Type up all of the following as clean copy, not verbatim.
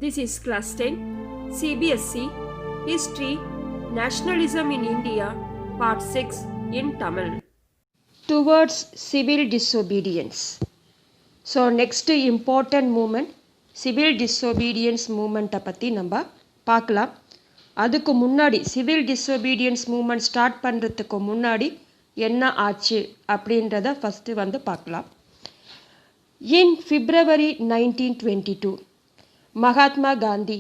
This is class 10 CBSE History Nationalism in India Part 6 in Tamil. Towards civil disobedience. So next important movement civil disobedience movement பற்றி நம்ம பார்க்கலாம். அதுக்கு முன்னாடி civil disobedience moment start பண்ணுறதுக்கு முன்னாடி என்ன ஆச்சு அப்படின்றத ஃபஸ்ட்டு வந்து பார்க்கலாம். இன் February 1922 Mahatma Gandhi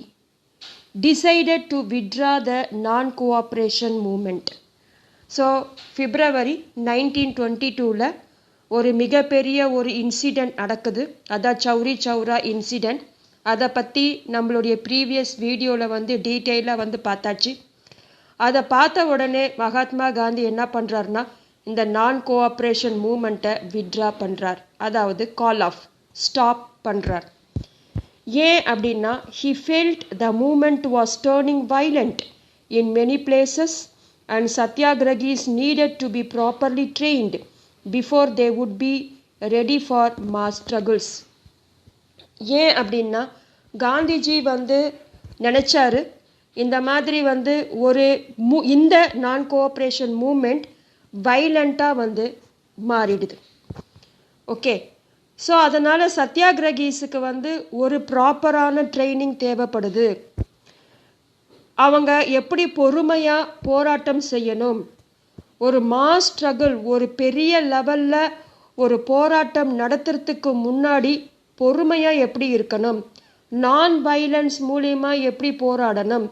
decided to withdraw the non-cooperation movement. So February 1922 ஒரு மிகப்பெரிய ஒரு இன்சிடெண்ட் நடக்குது. அதான் சௌரி சௌரா இன்சிடெண்ட். அதை பற்றி நம்மளுடைய ப்ரீவியஸ் வீடியோவில் வந்து டீட்டெயிலாக வந்து பார்த்தாச்சு. அதை பார்த்த உடனே மகாத்மா காந்தி என்ன பண்ணுறாருனா இந்த நான் கோஆப்ரேஷன் மூமெண்ட்டை வித்ட்ரா பண்ணுறார். அதாவது கால் ஆஃப் ஸ்டாப் பண்ணுறார். ஏன் அப்படின்னா he felt the movement was turning violent in many places and satyagrahis needed to be properly trained before they would be ready for mass struggles. ஏன் அப்படின்னா காந்திஜி வந்து நினச்சாரு இந்த மாதிரி வந்து ஒரு இந்த நான் கோஆப்ரேஷன் மூமெண்ட் வைலண்ட்டாக வந்து மாறிடுது. ஓகே, ஸோ அதனால் சத்யாகிரகிஸுக்கு வந்து ஒரு ப்ராப்பரான ட்ரைனிங் தேவைப்படுது. அவங்க எப்படி பொறுமையாக போராட்டம் செய்யணும், ஒரு மாஸ் ஸ்ட்ரகிள், ஒரு பெரிய லெவலில் ஒரு போராட்டம் நடத்துறதுக்கு முன்னாடி பொறுமையாக எப்படி இருக்கணும், நான் வைலன்ஸ் மூலிமா எப்படி போராடணும்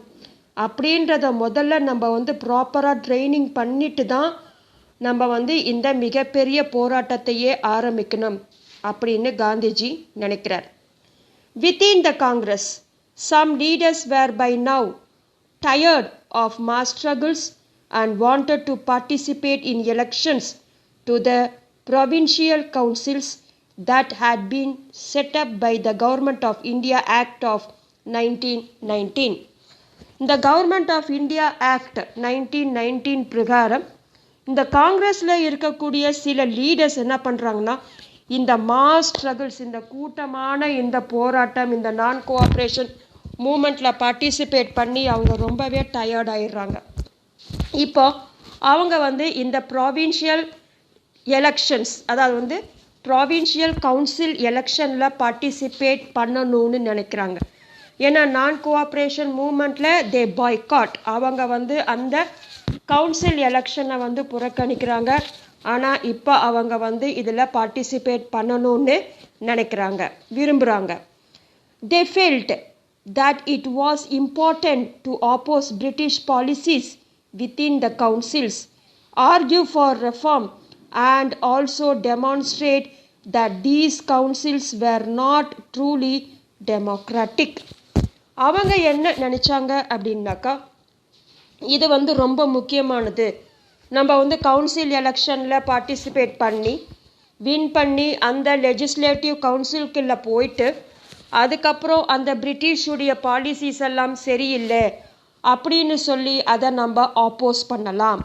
அப்படின்றத முதல்ல நம்ம வந்து ப்ராப்பராக ட்ரைனிங் பண்ணிட்டு தான் நம்ம வந்து இந்த மிகப்பெரிய போராட்டத்தையே ஆரம்பிக்கணும் அப்படின்னு காந்திஜி நினைக்கிறார். Within the Congress some leaders were by now tired of mass struggles and wanted to participate in elections to the provincial councils that had been set up by the Government of India Act of 1919. இந்த Government of India Act 1919 பிரகாரம் இந்த காங்கிரஸில் இருக்கக்கூடிய சில leaders என்ன பண்ணுறாங்கன்னா இந்த mass struggles, இந்த கூட்டமான இந்த போராட்டம், இந்த நான் கோஆப்ரேஷன் மூமெண்ட்டில் பார்ட்டிசிபேட் பண்ணி அவங்க ரொம்பவே டயர்ட் ஆயிடுறாங்க. இப்போ அவங்க வந்து இந்த ப்ராவின்ஷியல் எலெக்ஷன்ஸ், அதாவது வந்து ப்ராவின்ஷியல் கவுன்சில் எலெக்ஷனில் பார்ட்டிசிபேட் பண்ணணும்னு நினைக்கிறாங்க. ஏன்னா நான் கோஆப்ரேஷன் மூமெண்ட்டில் தே பாய்காட், அவங்க வந்து அந்த கவுன்சில் எலெக்ஷனை வந்து புறக்கணிக்கிறாங்க. ஆனால் இப்போ அவங்க வந்து இதில் பார்ட்டிசிபேட் பண்ணணும்னு நினைக்கிறாங்க, விரும்புகிறாங்க. They felt that it was important to oppose British policies within the councils, argue for reform, and also demonstrate that these councils were not truly democratic. அவங்க என்ன நினச்சாங்க அப்படின்னாக்கா, இது வந்து ரொம்ப முக்கியமானது. நம்ம வந்து கவுன்சில் எலெக்ஷனில் பார்ட்டிசிபேட் பண்ணி வின் பண்ணி அந்த லெஜிஸ்லேட்டிவ் கவுன்சிலுக்குள்ளே போயிட்டு அதுக்கப்புறம் அந்த பிரிட்டிஷுடைய பாலிசிஸ் எல்லாம் சரியில்லை அப்படின்னு சொல்லி அதை நம்ம ஆப்போஸ் பண்ணலாம்.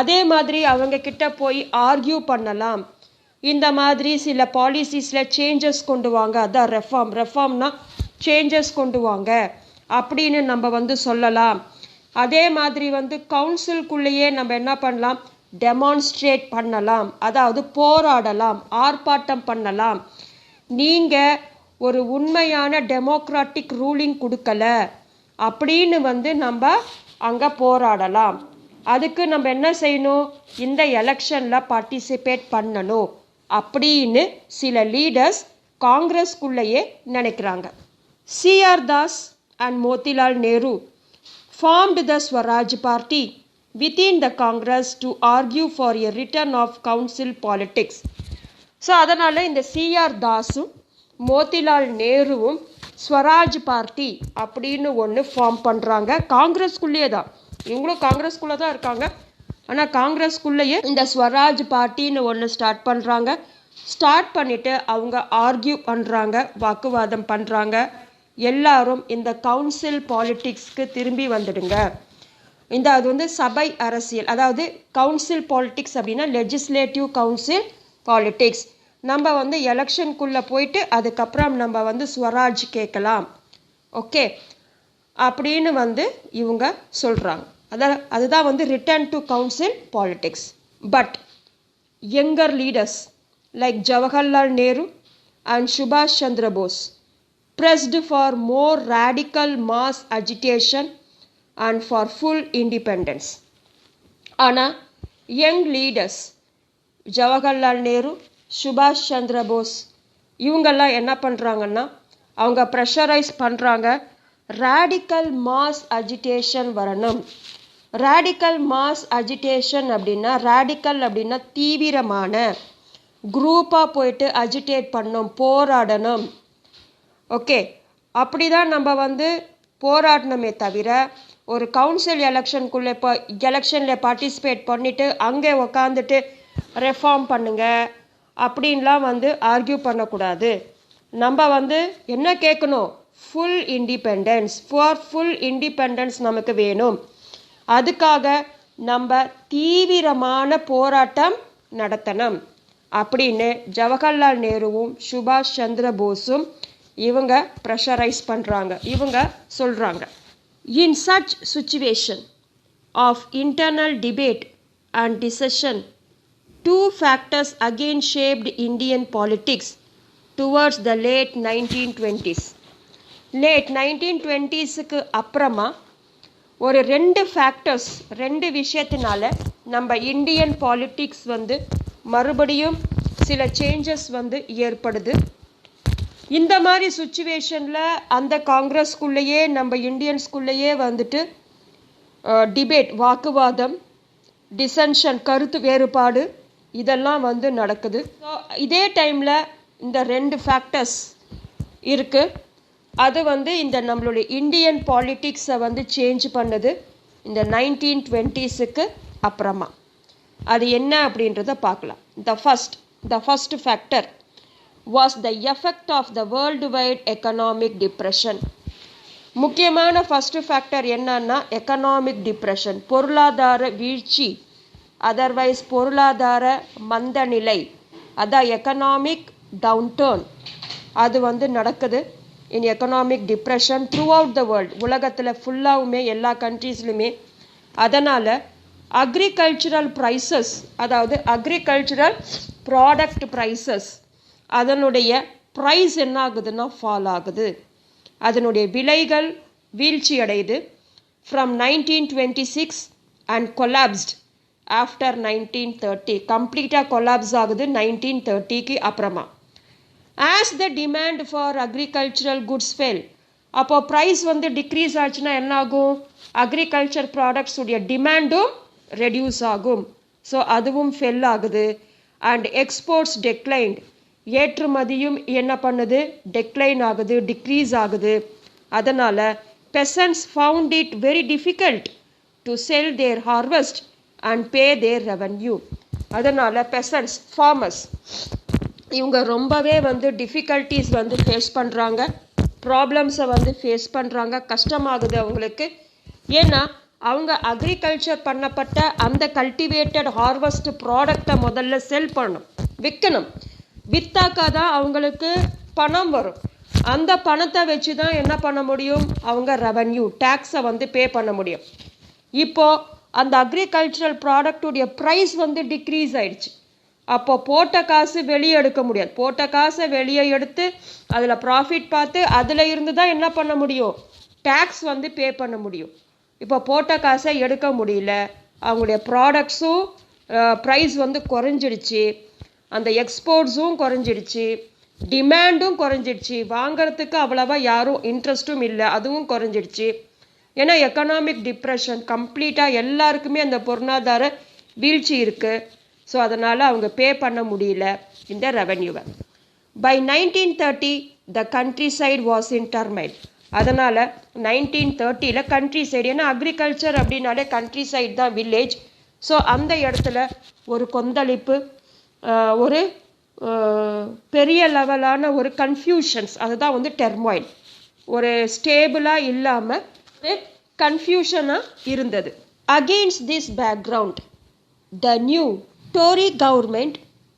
அதே மாதிரி அவங்க கிட்ட போய் ஆர்கியூ பண்ணலாம். இந்த மாதிரி சில பாலிசிஸில் சேஞ்சஸ் கொண்டு வாங்க, அதான் ரெஃபார்ம்னா சேஞ்சஸ் கொண்டு வாங்க அப்படின்னு நம்ம வந்து சொல்லலாம். அதே மாதிரி வந்து கவுன்சிலுக்குள்ளேயே நம்ம என்ன பண்ணலாம், டெமான்ஸ்ட்ரேட் பண்ணலாம், அதாவது போராடலாம், ஆர்ப்பாட்டம் பண்ணலாம். நீங்கள் ஒரு உண்மையான டெமோக்ராட்டிக் ரூலிங் கொடுக்கல அப்படின்னு வந்து நம்ம அங்கே போராடலாம். அதுக்கு நம்ம என்ன செய்யணும், இந்த எலெக்ஷனில் பார்ட்டிசிபேட் பண்ணணும் அப்படின்னு சில லீடர்ஸ் காங்கிரஸ்குள்ளேயே நினைக்கிறாங்க. C.R. Das and Motilal Nehru formed the Swaraj Party within the Congress to argue for a return of council politics. So அதனால் இந்த C.R. தாஸும் மோதிலால் நேருவும் ஸ்வராஜ் பார்ட்டி அப்படின்னு ஒன்று ஃபார்ம் பண்ணுறாங்க. காங்கிரஸ்குள்ளேயே தான், இவங்களும் காங்கிரஸ்குள்ளே தான் இருக்காங்க. ஆனால் காங்கிரஸ்குள்ளேயே இந்த ஸ்வராஜ் பார்ட்டின்னு ஒன்று ஸ்டார்ட் பண்ணுறாங்க. ஸ்டார்ட் பண்ணிவிட்டு அவங்க ஆர்கியூ பண்ணுறாங்க, வாக்குவாதம் பண்ணுறாங்க. எல்லாரும் இந்த கவுன்சில் பாலிட்டிக்ஸ்க்கு திரும்பி வந்துடுங்க. இந்த அது வந்து சபை அரசியல், அதாவது கவுன்சில் பாலிட்டிக்ஸ் அப்படின்னா லெஜிஸ்லேட்டிவ் கவுன்சில் பாலிட்டிக்ஸ். நம்ம வந்து எலெக்ஷனுக்குள்ளே போயிட்டு அதுக்கப்புறம் நம்ம வந்து ஸ்வராஜ் கேட்கலாம். ஓகே அப்படின்னு வந்து இவங்க சொல்கிறாங்க. அதுதான் வந்து return to council politics. But younger leaders like Jawaharlal Nehru and சுபாஷ் Chandra Bose pressed for more radical mass agitation and for full independence. ஆனால் யங் லீடர்ஸ் ஜவஹர்லால் நேரு, சுபாஷ் சந்திர போஸ் இவங்கெல்லாம் என்ன பண்ணுறாங்கன்னா அவங்க ப்ரெஷரைஸ் பண்ணுறாங்க, ரேடிக்கல் மாஸ் அஜிடேஷன் வரணும். ரேடிக்கல் மாஸ் அஜிடேஷன் அப்படின்னா, ரேடிக்கல் அப்படின்னா தீவிரமான குரூப்பாக போயிட்டு அஜிடேட் பண்ணணும், போராடணும். ஓகே, அப்படி தான் நம்ம வந்து போராடணுமே தவிர ஒரு கவுன்சில் எலெக்ஷனுக்குள்ளே எலெக்ஷனில் பார்ட்டிசிபேட் பண்ணிவிட்டு அங்கே உக்காந்துட்டு ரெஃபார்ம் பண்ணுங்க அப்படின்லாம் வந்து ஆர்கியூ பண்ணக்கூடாது. நம்ம வந்து என்ன கேட்கணும், full independence. For full independence நமக்கு வேணும். அதுக்காக நம்ம தீவிரமான போராட்டம் நடத்தணும் அப்படின்னு ஜவஹர்லால் நேருவும் சுபாஷ் சந்திர போஸும் இவங்க ப்ரெஷரைஸ் பண்ணுறாங்க, இவங்க சொல்கிறாங்க. In such situation of internal debate and decision, two factors again shaped Indian politics towards the late 1920s. Late 1920ஸ்க்கு அப்புறமா ஒரு ரெண்டு ஃபேக்டர்ஸ், ரெண்டு விஷயத்தினால நம்ம இந்தியன் பாலிட்டிக்ஸ் வந்து மறுபடியும் சில சேஞ்சஸ் வந்து ஏற்படுது. இந்த மாதிரி சுச்சுவேஷனில் அந்த காங்கிரஸ்குள்ளேயே நம்ம இந்தியன்ஸ்குள்ளேயே வந்துட்டு டிபேட், வாக்குவாதம், டிசென்ஷன், கருத்து வேறுபாடு இதெல்லாம் வந்து நடக்குது. ஸோ இதே டைமில் இந்த ரெண்டு ஃபேக்டர்ஸ் இருக்குது. அது வந்து இந்த நம்மளுடைய இந்தியன் பாலிட்டிக்ஸை வந்து சேஞ்ச் பண்ணுது இந்த 1920ஸ்க்கு அப்புறமா. அது என்ன அப்படின்றத பார்க்கலாம். The first factor was the effect of the worldwide economic depression. முக்கியமான ஃபர்ஸ்ட் ஃபேக்டர் என்னன்னா எக்கனாமிக் டிப்ரெஷன், பொருளாதார வீழ்ச்சி, அதர்வைஸ் பொருளாதார மந்த நிலை, அதான் எக்கனாமிக் டவுன்டர்ன். அது வந்து நடக்குது. இன் economic depression through out the world, உலகத்தில் ஃபுல்லாகவுமே எல்லா கண்ட்ரீஸ்லையுமே. அதனால் அக்ரிகல்ச்சுரல் ப்ரைஸஸ், அதாவது அக்ரிகல்ச்சுரல் ப்ராடக்ட் ப்ரைஸஸ், அதனுடைய ப்ரைஸ் என்ன ஆகுதுன்னா ஃபால் ஆகுது. அதனுடைய விலைகள் வீழ்ச்சி அடையுது. ஃப்ரம் 1926 அண்ட் கொலாப்ஸ்ட் ஆஃப்டர் 1930, கம்ப்ளீட்டாக கொலாப்ஸ் ஆகுது 1930க்கு அப்புறமா. As the demand for agricultural goods fell, அப்போ ப்ரைஸ் வந்து டிக்ரீஸ் ஆச்சுன்னா என்ன ஆகும், அக்ரிகல்ச்சர் ப்ராடக்ட்ஸ் உடைய டிமாண்டும் ரெடியூஸ் ஆகும். ஸோ அதுவும் ஃபெல் ஆகுது. அண்ட் எக்ஸ்போர்ட்ஸ் டெக்ளைன்ட், ஏற்றுமதியும் என்ன பண்ணுது, டெக்ளைன் ஆகுது, டிக்ரீஸ் ஆகுது. அதனால் peasants found it very difficult to sell their harvest and pay their revenue. அதனால் peasants, farmers இவங்க ரொம்பவே வந்து டிஃபிகல்ட்டிஸ் வந்து ஃபேஸ் பண்ணுறாங்க, ப்ராப்ளம்ஸை வந்து ஃபேஸ் பண்ணுறாங்க, கஷ்டமாகுது அவங்களுக்கு. ஏன்னா அவங்க அக்ரிகல்ச்சர் பண்ணப்பட்ட அந்த கல்டிவேட்டட் ஹார்வெஸ்ட் ப்ராடக்டை முதல்ல செல் பண்ணணும், விற்கணும். விற்றாக்கா தான் அவங்களுக்கு பணம் வரும். அந்த பணத்தை வச்சு தான் என்ன பண்ண முடியும், அவங்க ரெவன்யூ, டேக்ஸை வந்து பே பண்ண முடியும். இப்போது அந்த அக்ரிகல்ச்சரல் ப்ராடக்டுடைய ப்ரைஸ் வந்து டிக்ரீஸ் ஆயிடுச்சு. அப்போ போட்ட காசு வெளியே எடுக்க முடியாது. போட்ட காசை வெளியே எடுத்து அதில் ப்ராஃபிட் பார்த்து அதில் இருந்து தான் என்ன பண்ண முடியும், டேக்ஸ் வந்து பே பண்ண முடியும். இப்போ போட்ட காசை எடுக்க முடியல, அவங்களுடைய ப்ராடக்ட்ஸும் ப்ரைஸ் வந்து குறைஞ்சிடுச்சு, அந்த எக்ஸ்போர்ட்ஸும் குறைஞ்சிடுச்சு, டிமாண்டும் குறைஞ்சிடுச்சு, வாங்கிறதுக்கு அவ்வளவா யாரும் இன்ட்ரெஸ்ட்டும் இல்லை, அதுவும் குறைஞ்சிடுச்சு. ஏன்னா எக்கனாமிக் டிப்ரெஷன் கம்ப்ளீட்டாக எல்லாருக்குமே அந்த பொருளாதார வீழ்ச்சி இருக்குது. ஸோ அதனால் அவங்க பே பண்ண முடியல இந்த ரெவன்யூவை. By 1930 the countryside was in turmoil. அதனால் 1930 கண்ட்ரி சைடு, ஏன்னா அக்ரிகல்ச்சர் அப்படின்னாலே கண்ட்ரி சைடு தான், வில்லேஜ். ஸோ அந்த இடத்துல ஒரு கொந்தளிப்பு, ஒரு பெரிய லெவலான ஒரு கன்ஃபியூஷன்ஸ், அதுதான் வந்து டெர்மாயில், ஒரு ஸ்டேபிளாக இல்லாமல் கன்ஃபியூஷனாக இருந்தது. Against this background the new Tory government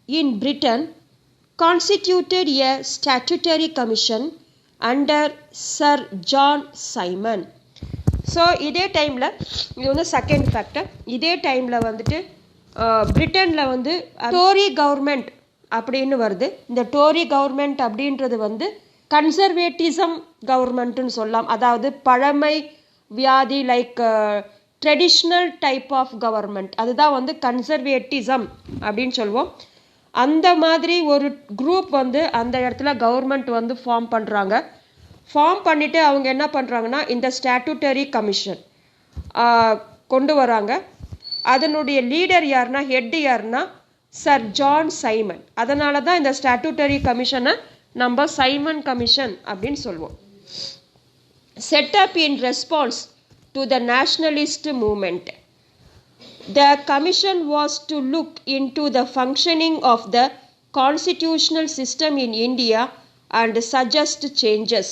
in Britain constituted a statutory commission under sir John Simon. So இதே டைமில் இது வந்து செகண்ட் ஃபேக்டர். இதே டைமில் வந்துட்டு பிரிட்டனில் வந்து டோரி கவர்மெண்ட் அப்படின்னு வருது. இந்த டோரி கவர்மெண்ட் அப்படின்றது வந்து கன்சர்வேட்டிசம் கவர்மெண்ட்டுன்னு சொல்லலாம். அதாவது பழமை வியாதி like traditional type of government, அதுதான் வந்து கன்சர்வேட்டிசம் அப்படின்னு சொல்லுவோம். அந்த மாதிரி ஒரு குரூப் வந்து அந்த இடத்துல கவர்மெண்ட் வந்து ஃபார்ம் பண்ணுறாங்க. ஃபார்ம் பண்ணிவிட்டு அவங்க என்ன பண்ணுறாங்கன்னா இந்த ஸ்டாட்யூட்டரி கமிஷன் கொண்டு வராங்க. அதனுடைய லீடர் யாருன்னா, ஹெட் யாருன்னா சர் ஜான் சைமன். அதனால தான் இந்த ஸ்டாட்யூட்டரி கமிஷனை நம்ம சைமன் கமிஷன் அப்படின்னு சொல்லுவோம். Setup in response to the nationalist movement. The commission was to look into the functioning of the constitutional system in India and suggest changes.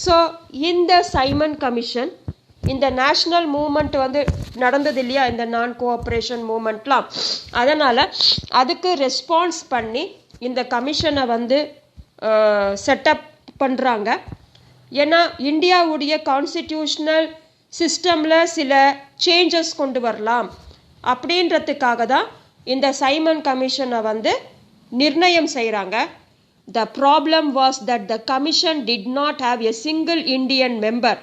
So, in the Simon Commission, இந்த national moment வந்து நடந்தது இல்லையா, இந்த நான் cooperation மூமெண்ட்லாம், அதனால் அதுக்கு response பண்ணி இந்த கமிஷனை வந்து செட்டப் பண்ணுறாங்க. ஏன்னா இந்தியாவுடைய கான்ஸ்டிடியூஷனல் சிஸ்டமில் சில சேஞ்சஸ் கொண்டு வரலாம் அப்படின்றதுக்காக தான் இந்த சைமன் கமிஷனை வந்து நிர்ணயம் செய்கிறாங்க. The problem was that the commission did not have a single Indian member,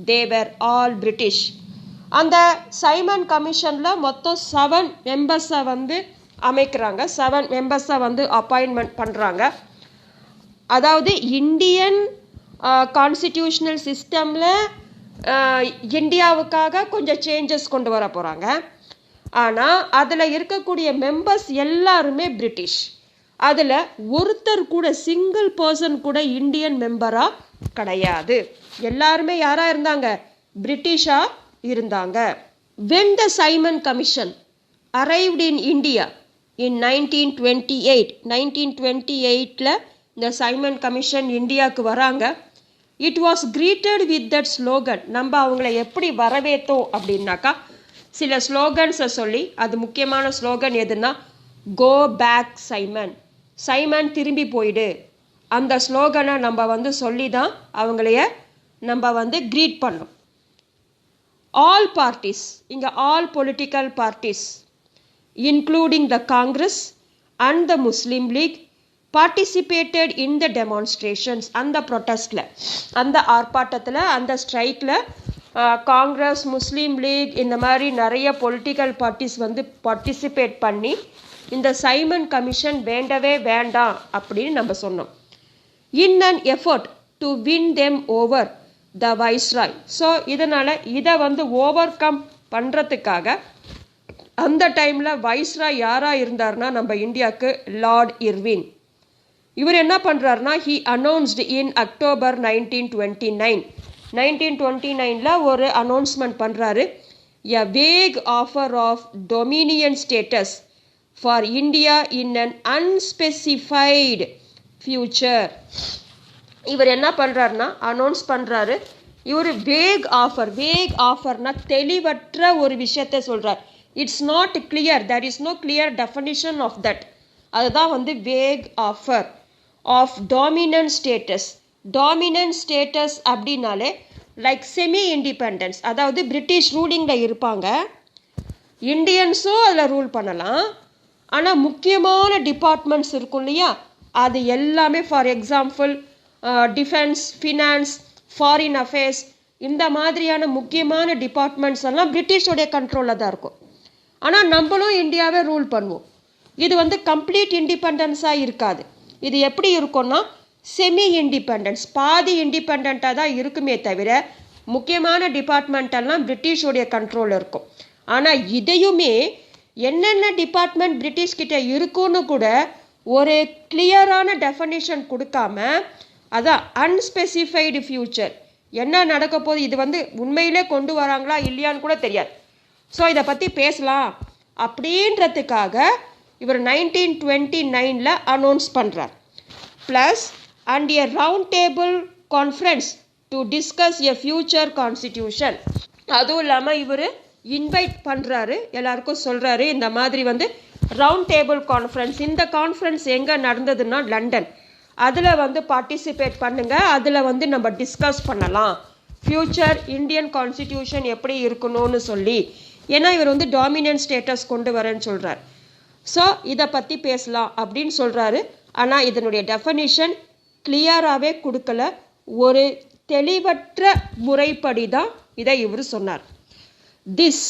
they were all British. அந்த சைமன் கமிஷனில் மொத்தம் 7 மெம்பர்ஸை வந்து அமைக்கிறாங்க, 7 மெம்பர்ஸை வந்து அப்பாயின்மெண்ட் பண்ணுறாங்க. அதாவது இந்தியன் கான்ஸ்டிடியூஷனல் சிஸ்டமில் இந்தியாவுக்காக கொஞ்சம் சேஞ்சஸ் கொண்டு வர போகிறாங்க. ஆனால் அதில் இருக்கக்கூடிய மெம்பர்ஸ் எல்லாருமே பிரிட்டிஷ். அதில் ஒருத்தர் கூட, சிங்கிள் பர்சன் கூட இந்தியன் மெம்பராக கிடையாது. எல்லாருமே யாராக இருந்தாங்க, பிரிட்டிஷாக இருந்தாங்க. When the Simon Commission arrived in India in 1928, இந்த சைமன் கமிஷன் இந்தியாவுக்கு வராங்க. It was greeted with that slogan. நம்ம அவங்கள எப்படி வரவேற்றோம் அப்படின்னாக்கா சில ஸ்லோகன்ஸை சொல்லி, அது முக்கியமான ஸ்லோகன் எதுனா, கோ பேக் சைமன், சைமன் திரும்பி போயிடு. அந்த ஸ்லோகனை நம்ம வந்து சொல்லி தான் அவங்களைய நம்ம வந்து க்ரீட் பண்ணோம். ஆல் பார்ட்டிஸ், இங்கே all political parties including the Congress and the Muslim League participated in the demonstrations. அந்த ப்ரொட்டஸ்டில், அந்த ஆர்ப்பாட்டத்தில், அந்த ஸ்ட்ரைக்கில் காங்கிரஸ், முஸ்லீம் லீக், இந்த மாதிரி நிறைய பொலிட்டிக்கல் பார்ட்டிஸ் வந்து பார்ட்டிசிபேட் பண்ணி இந்த சைமன் கமிஷன் வேண்டவே வேண்டாம் அப்படின்னு நம்ம சொன்னோம். In an effort to win them over the viceroy. So இதனால் இதை வந்து ஓவர் கம் பண்ணுறதுக்காக அந்த டைமில் வைஸ்ராய் யாராக இருந்தார்னா நம்ம இந்தியாவுக்கு லார்ட் இர்வின். இவர் என்ன பண்ணுறாருனா, ஹி அனௌன்ஸ்டு இன் அக்டோபர் 1929 ஒரு அனௌன்ஸ்மெண்ட் பண்ணுறாரு. A vague offer of dominion status for India in an unspecified future. இவர் என்ன பண்ணுறாருனா, அனௌன்ஸ் பண்ணுறாரு. இவர் வேக் ஆஃபர்னா தெளிவற்ற ஒரு விஷயத்தை சொல்கிறார். It's not clear, there is no clear definition of that. அதுதான் வந்து vague offer of dominant status. Dominant status அப்படின்னாலே லைக் செமி இண்டிபெண்டன்ஸ், அதாவது பிரிட்டிஷ் ரூலிங்கில் இருப்பாங்க, இண்டியன்ஸும் அதில் ரூல் பண்ணலாம். ஆனால் முக்கியமான டிபார்ட்மெண்ட்ஸ் இருக்கும் இல்லையா, அது எல்லாமே for example defence, finance, foreign affairs, இந்த மாதிரியான முக்கியமான டிபார்ட்மெண்ட்ஸ் எல்லாம் பிரிட்டிஷோடைய கண்ட்ரோலில் தான் இருக்கும். ஆனால் நம்மளும் இந்தியாவை ரூல் பண்ணுவோம். இது வந்து கம்ப்ளீட் இண்டிபெண்டன்ஸாக இருக்காது. இது எப்படி இருக்கும்னா செமி இண்டிபெண்டன்ஸ், பாதி இண்டிபெண்ட்டாக தான் இருக்குமே தவிர முக்கியமான டிபார்ட்மெண்ட்டெல்லாம் பிரிட்டிஷோடைய கண்ட்ரோல் இருக்கும். ஆனால் இதையுமே என்னென்ன டிபார்ட்மெண்ட் பிரிட்டிஷ்கிட்ட இருக்குன்னு கூட ஒரு கிளியரான டெஃபனிஷன் கொடுக்காம, அதான் அன்ஸ்பெசிஃபைடு ஃபியூச்சர், என்ன நடக்க போகுது, இது வந்து உண்மையிலே கொண்டு வராங்களா இல்லையான்னு கூட தெரியாது. ஸோ இதை பற்றி பேசலாம் அப்படின்றதுக்காக இவர் 1929 அனௌன்ஸ் பண்ணுறார். Plus and a round table conference to discuss a future constitution. அதுவும் இல்லாமல் இவர் இன்வைட் பண்ணுறாரு, எல்லாருக்கும் சொல்கிறாரு இந்த மாதிரி வந்து ரவுண்ட் டேபிள் கான்ஃபரன்ஸ். இந்த கான்ஃபரன்ஸ் எங்கே நடந்ததுன்னா லண்டன். அதில் வந்து பார்ட்டிசிபேட் பண்ணுங்கள், அதில் வந்து நம்ம டிஸ்கஸ் பண்ணலாம் ஃப்யூச்சர் இந்தியன் கான்ஸ்டிடியூஷன் எப்படி இருக்கணும்னு சொல்லி. ஏன்னா இவர் வந்து டாமினன்ட் ஸ்டேட்டஸ் கொண்டு வரேன்னு சொல்கிறார். ஸோ இதை பற்றி பேசலாம் அப்படின்னு சொல்கிறாரு. ஆனால் இதனுடைய டெஃபனிஷன் கிளியராகவே கொடுக்கல, ஒரு தெளிவற்ற முறைப்படி தான் இதை இவர் சொன்னார். This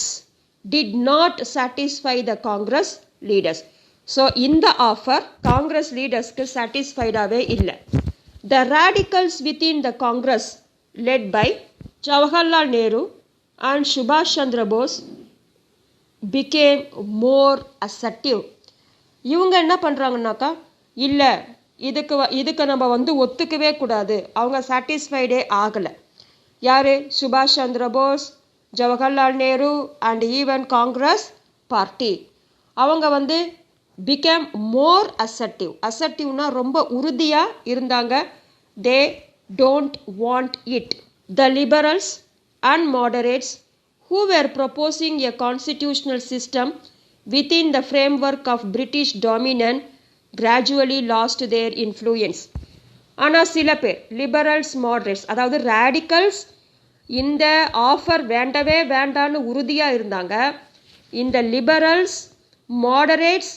did not satisfy the Congress leaders. So இந்த ஆஃபர் காங்கிரஸ் லீடர்ஸ்க்கு சாட்டிஸ்ஃபைடாகவே இல்லை. The radicals within the Congress led by Jawaharlal Nehru and Subhash Chandra Bose became more assertive. இவங்க என்ன பண்ணுறாங்கன்னாக்கா, இல்லை இதுக்கு நம்ம வந்து ஒத்துக்கவே கூடாது, அவங்க சாட்டிஸ்ஃபைடே ஆகலை. யார்? சுபாஷ் Chandra Bose, Jawaharlal Nehru and even Congress party. அவங்க வந்து பிகேம் மோர் அசர்ட்டிவ். அசர்ட்டிவ்னா ரொம்ப உறுதியாக இருந்தாங்க. தே don't want it. The liberals and moderates who were proposing a constitutional system within the framework of British dominance gradually lost their influence. ஆனால் சில பேர் லிபரல்ஸ் மாடரேட்ஸ், அதாவது radicals, இந்த ஆஃபர் வேண்டவே வேண்டான்னு உறுதியாக இருந்தாங்க. இந்த லிபரல்ஸ் மாடரேட்ஸ்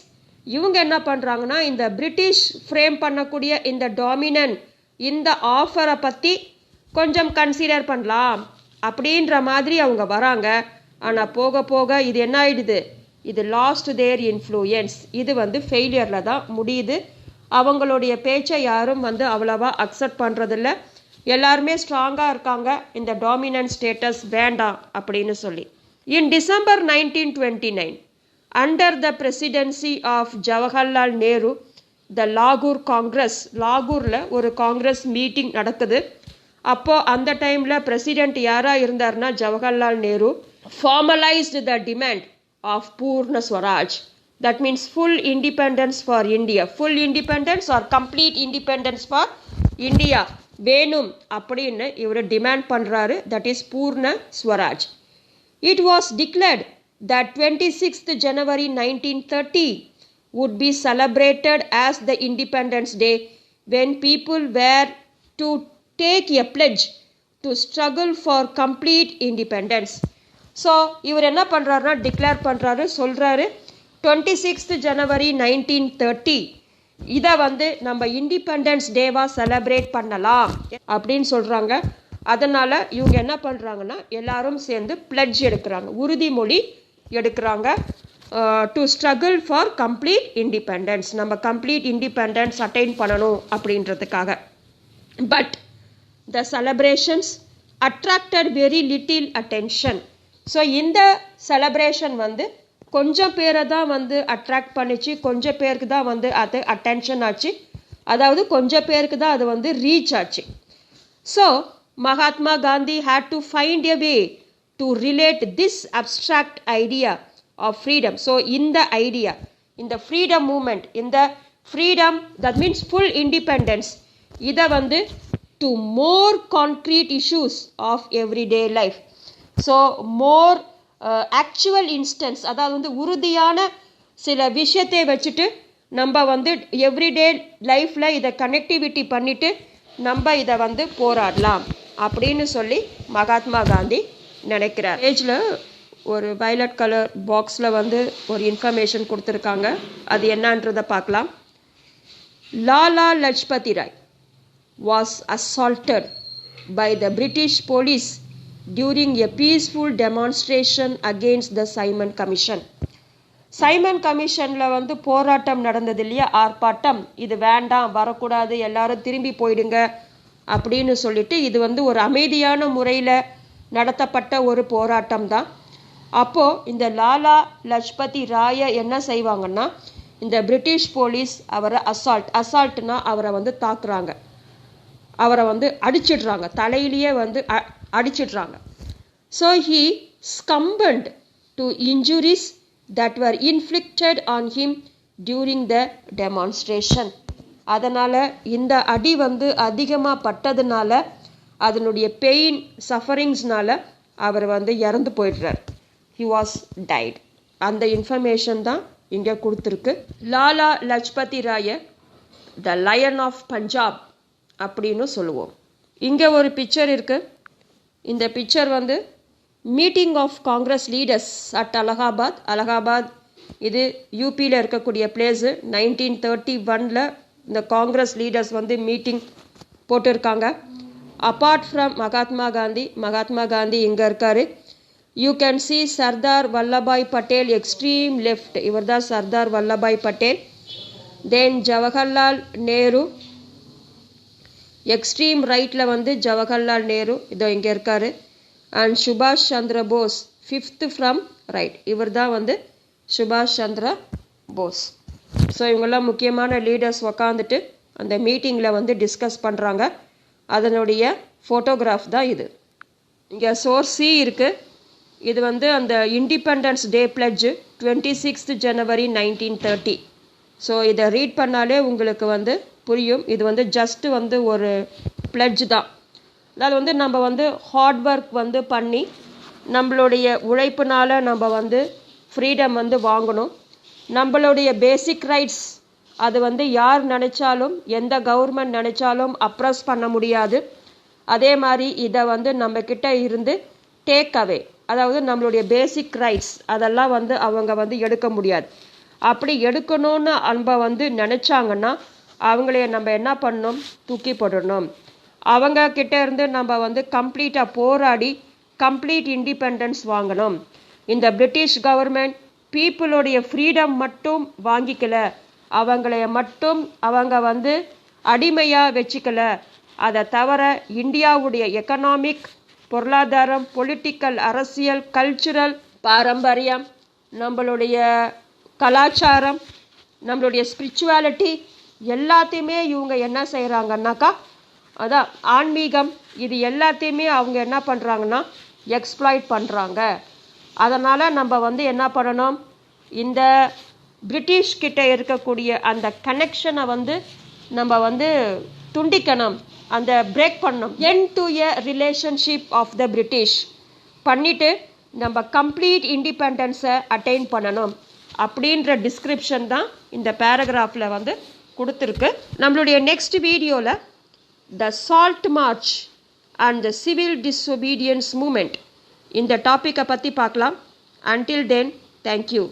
இவங்க என்ன பண்ணுறாங்கன்னா, இந்த பிரிட்டிஷ் ஃப்ரேம் பண்ணக்கூடிய இந்த டாமினன்ட் இந்த ஆஃபரை பற்றி கொஞ்சம் கன்சிடர் பண்ணலாம் அப்படின்ற மாதிரி அவங்க வராங்க. ஆனால் போக போக இது என்ன ஆயிடுது, இது லாஸ்ட் தேர் இன்ஃப்ளூயன்ஸ். இது வந்து ஃபெயிலியரில் தான் முடியுது. அவங்களுடைய பேச்சை யாரும் வந்து அவ்வளவா அக்செப்ட் பண்ணுறதில்ல. எல்லாருமே ஸ்ட்ராங்காக இருக்காங்க, இந்த டாமினன்ட் ஸ்டேட்டஸ் வேண்டாம் அப்படின்னு சொல்லி. In December 1929 under the presidency of Jawaharlal Nehru, the லாகூர் காங்கிரஸ், லாகூரில் ஒரு காங்கிரஸ் மீட்டிங் நடக்குது. அப்போது அந்த டைமில் பிரசிடெண்ட் யாராக இருந்தார்னா Jawaharlal Nehru, formalised the demand of Purna Swaraj. That means full independence for India. Full independence or complete independence for India வேணும் அப்படின்னு இவர் டிமாண்ட் பண்ணுறாரு. That is Purna Swaraj. It was declared that 26th January 1930 would be celebrated as the Independence Day, when people were to take a pledge to struggle for complete independence. So இவர் என்ன பண்ணுறாருனா declare பண்ணுறாரு, சொல்கிறாரு 26th January 1930 இதை வந்து நம்ம independence டேவாக celebrate பண்ணலாம் அப்படின்னு சொல்கிறாங்க. அதனால் இவங்க என்ன பண்ணுறாங்கன்னா எல்லாரும் சேர்ந்து பிளட்ஜ் எடுக்கிறாங்க, உறுதிமொழி எடுக்கிறாங்க. To struggle for complete independence, நம்ம கம்ப்ளீட் இண்டிபெண்டன்ஸ் அட்டைன் பண்ணணும் அப்படின்றதுக்காக. But the celebrations attracted very little attention. So இந்த செலப்ரேஷன் வந்து கொஞ்சம் பேரை தான் வந்து அட்ராக்ட் பண்ணிச்சு, கொஞ்சம் பேருக்கு தான் வந்து அது அட்டென்ஷன் ஆச்சு, அதாவது கொஞ்சம் பேருக்கு தான் அது வந்து ரீச் ஆச்சு. So Mahatma Gandhi had to find a way to relate this abstract idea of freedom. So இந்த idea, இந்த freedom movement, இந்த freedom that means full independence, இதை வந்து to more concrete issues of everyday life. So more actual instance, அதாவது வந்து உறுதியான சில விஷயத்தை வச்சுட்டு நம்ம வந்து எவ்ரிடே லைஃப்பில் இதை கனெக்டிவிட்டி பண்ணிவிட்டு நம்ம இதை வந்து போராடலாம் அப்படின்னு சொல்லி மகாத்மா காந்தி நினைக்கிறார். பேஜில் ஒரு வயலட் கலர் பாக்ஸில் வந்து ஒரு இன்ஃபர்மேஷன் கொடுத்துருக்காங்க, அது என்னன்றதை பார்க்கலாம். Lala Lajpat Rai was assaulted by the British police during a peaceful demonstration against the Simon Commission. Simon கமிஷனில் வந்து போராட்டம் நடந்தது இல்லையா, ஆர்ப்பாட்டம், இது வேண்டாம், வரக்கூடாது, எல்லாரும் திரும்பி போயிடுங்க அப்படின்னு சொல்லிட்டு இது வந்து ஒரு அமைதியான முறையில் நடத்தப்பட்ட ஒரு போராட்டம் தான். அப்போது இந்த லாலா லஜ்பதி ராயை என்ன செய்வாங்கன்னா, இந்த பிரிட்டிஷ் போலீஸ் அவரை அசால்ட்னா அவரை வந்து தாக்குறாங்க, அவரை வந்து அடிச்சிடுறாங்க, தலையிலேயே வந்து அடிச்சிடுறாங்க. So he succumbed to injuries that were inflicted on him during the demonstration. அதனால் இந்த அடி வந்து அதிகமாக பட்டதுனால அதனுடைய பெயின் சஃபரிங்ஸ்னால அவர் வந்து இறந்து போயிடுறார். he was died. அந்த இன்ஃபர்மேஷன் தான் இங்கே கொடுத்துருக்கு. லாலா லஜ்பதி ராயை த லயன் ஆஃப் பஞ்சாப் அப்படின்னு சொல்லுவோம். இங்கே ஒரு பிக்சர் இருக்குது. இந்த பிக்சர் வந்து meeting of Congress leaders at Allahabad. இது யூபியில் இருக்கக்கூடிய பிளேஸு. 1931 இந்த காங்கிரஸ் லீடர்ஸ் வந்து மீட்டிங் போட்டிருக்காங்க. அப்பார்ட் ஃப்ரம் மகாத்மா காந்தி இங்கே இருக்கார். You can see Sardar Vallabhbhai Patel extreme left, இவர் தான் சர்தார் வல்லபாய் பட்டேல். தென் ஜவஹர்லால் நேரு எக்ஸ்ட்ரீம் ரைட்டில் வந்து ஜவஹர்லால் நேரு இதோ இங்கே இருக்கார். அண்ட் சுபாஷ் Chandra Bose 5th from right, இவர் தான் வந்து சுபாஷ் சந்திர போஸ். ஸோ இவங்கெல்லாம் முக்கியமான லீடர்ஸ் உக்காந்துட்டு அந்த மீட்டிங்கில் வந்து டிஸ்கஸ் பண்ணுறாங்க. அதனுடைய ஃபோட்டோகிராஃப் தான் இது. இங்கே சோர்ஸ் சி இருக்குது. இது வந்து அந்த இண்டிபெண்டன்ஸ் டே பிளட்ஜு 26th ஜனவரி 1930. ஸோ இதை ரீட் பண்ணாலே உங்களுக்கு வந்து புரியும். இது வந்து ஜஸ்ட்டு வந்து ஒரு பிளட்ஜ் தான். அதாவது வந்து நம்ம வந்து ஹார்ட் ஒர்க் வந்து பண்ணி நம்மளுடைய உழைப்புனால் நம்ம வந்து ஃப்ரீடம் வந்து வாங்கணும். நம்மளுடைய பேசிக் ரைட்ஸ் அது வந்து யார் நினச்சாலும் எந்த கவர்மெண்ட் நினச்சாலும் அப்ரஸ் பண்ண முடியாது. அதே மாதிரி இதை வந்து நம்மக்கிட்ட இருந்து டேக் அவே, அதாவது நம்மளுடைய பேசிக் ரைட்ஸ் அதெல்லாம் வந்து அவங்க வந்து எடுக்க முடியாது. அப்படி எடுக்கணும்னு நம்ம வந்து நினச்சாங்கன்னா அவங்களைய நம்ம என்ன பண்ணணும், தூக்கி போடணும். அவங்க கிட்ட இருந்து நம்ம வந்து கம்ப்ளீட்டாக போராடி கம்ப்ளீட் இண்டிபெண்டன்ஸ் வாங்கணும். இந்த பிரிட்டிஷ் கவர்மெண்ட் பீப்புளுடைய ஃப்ரீடம் மட்டும் வாங்கிக்கல, அவங்களைய மட்டும் அவங்க வந்து அடிமையாக வச்சுக்கல. அதை தவிர இந்தியாவுடைய எக்கனாமிக், பொருளாதாரம், பொலிட்டிக்கல், அரசியல், கல்ச்சுரல், பாரம்பரியம், நம்மளுடைய கலாச்சாரம், நம்மளுடைய ஸ்பிரிச்சுவாலிட்டி எல்லாத்தையுமே இவங்க என்ன செய்கிறாங்கன்னாக்கா, அதான் ஆன்மீகம், இது எல்லாத்தையுமே அவங்க என்ன பண்ணுறாங்கன்னா எக்ஸ்ப்ளாய்ட் பண்ணுறாங்க. அதனால் நம்ம வந்து என்ன பண்ணணும், இந்த பிரிட்டிஷ் கிட்ட இருக்கக்கூடிய அந்த கனெக்ஷனை வந்து நம்ம வந்து துண்டிக்கணும், அந்த பிரேக் பண்ணணும். End to a relationship of the British பண்ணிவிட்டு நம்ம கம்ப்ளீட் இண்டிபெண்டன்ஸை அட்டைன் பண்ணணும் அப்படின்ற டிஸ்கிரிப்ஷன் தான் இந்த பேராகிராஃபில் வந்து கொடுத்துருக்கு. நம்மளுடைய நெக்ஸ்ட் வீடியோவில் the salt March and the civil disobedience moment இந்த டாப்பிக்கை பற்றி பார்க்கலாம். Until then, thank you.